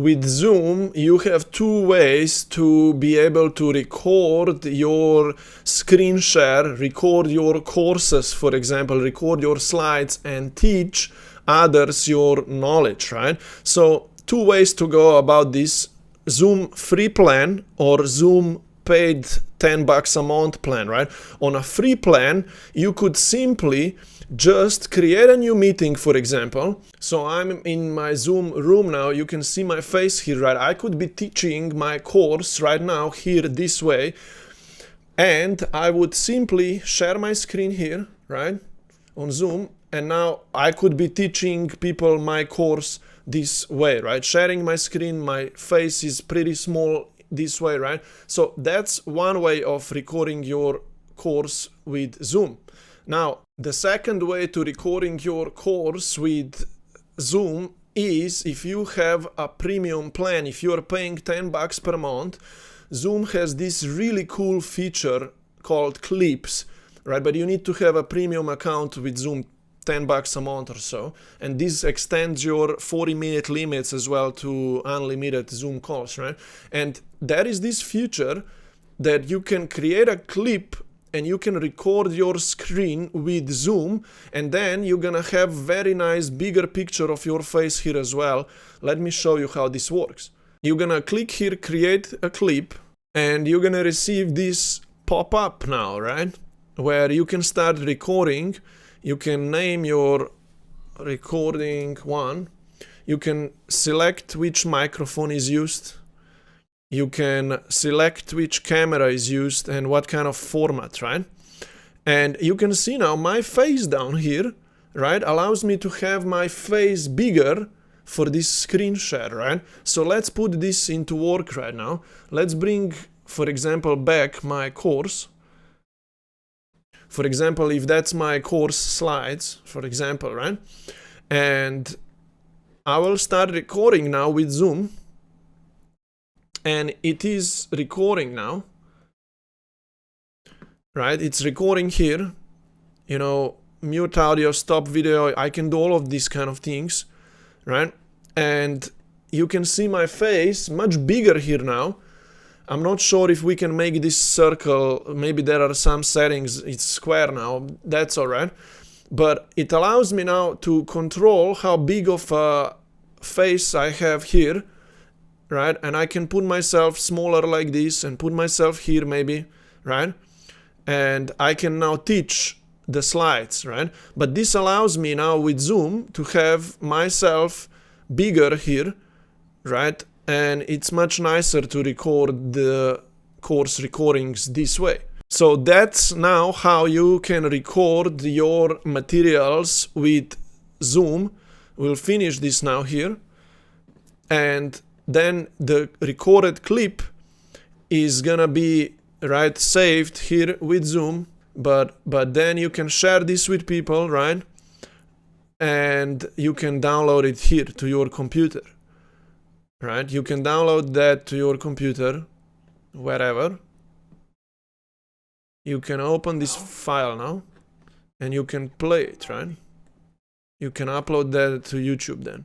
with Zoom, you have two ways to be able to record your screen share, record your courses, for example, record your slides and teach others your knowledge, right? So two ways to go about this: Zoom free plan or Zoom paid $10 a month plan, right? On a free plan, you could simply just create a new meeting, for example. So I'm in my Zoom room now. You can see my face here, right? I could be teaching my course right now here this way. And I would simply share my screen here, right? On Zoom. And now I could be teaching people my course this way, right? Sharing my screen, my face is pretty small this way, right? So that's one way of recording your course with Zoom. Now, the second way to recording your course with Zoom is if you have a premium plan. If you are paying $10 per month, Zoom has this really cool feature called clips, right? But you need to have a premium account with Zoom, $10 a month or so, and this extends your 40-minute limits as well to unlimited Zoom calls, right? And there is this feature that you can create a clip and you can record your screen with Zoom, and then you're gonna have very nice bigger picture of your face here as well. Let me show you how this works. You're gonna click here, create a clip, and you're gonna receive this pop-up now, right? Where you can start recording. You can name your recording one. You can select which microphone is used. You can select which camera is used and what kind of format, right? And you can see now my face down here, right, allows me to have my face bigger for this screen share, right? So let's put this into work right now. Let's bring, for example, back my course. For example, if that's my course slides, for example, right? And I will start recording now with Zoom. And it is recording now, right? It's recording here, you know, mute audio, stop video. I can do all of these kind of things, right? And you can see my face much bigger here now. I'm not sure if we can make this circle. Maybe there are some settings. It's square now. That's all right. But it allows me now to control how big of a face I have here, right? And I can put myself smaller like this and put myself here maybe, right? And I can now teach the slides, right? But this allows me now with Zoom to have myself bigger here, right? And it's much nicer to record the course recordings this way. So that's now how you can record your materials with Zoom. We'll finish this now here. And then the recorded clip is gonna be, right, saved here with Zoom, but then you can share this with people, right? And you can download it here to your computer, right? You can download that to your computer, wherever. You can open this file now, and you can play it, right? You can upload that to YouTube then.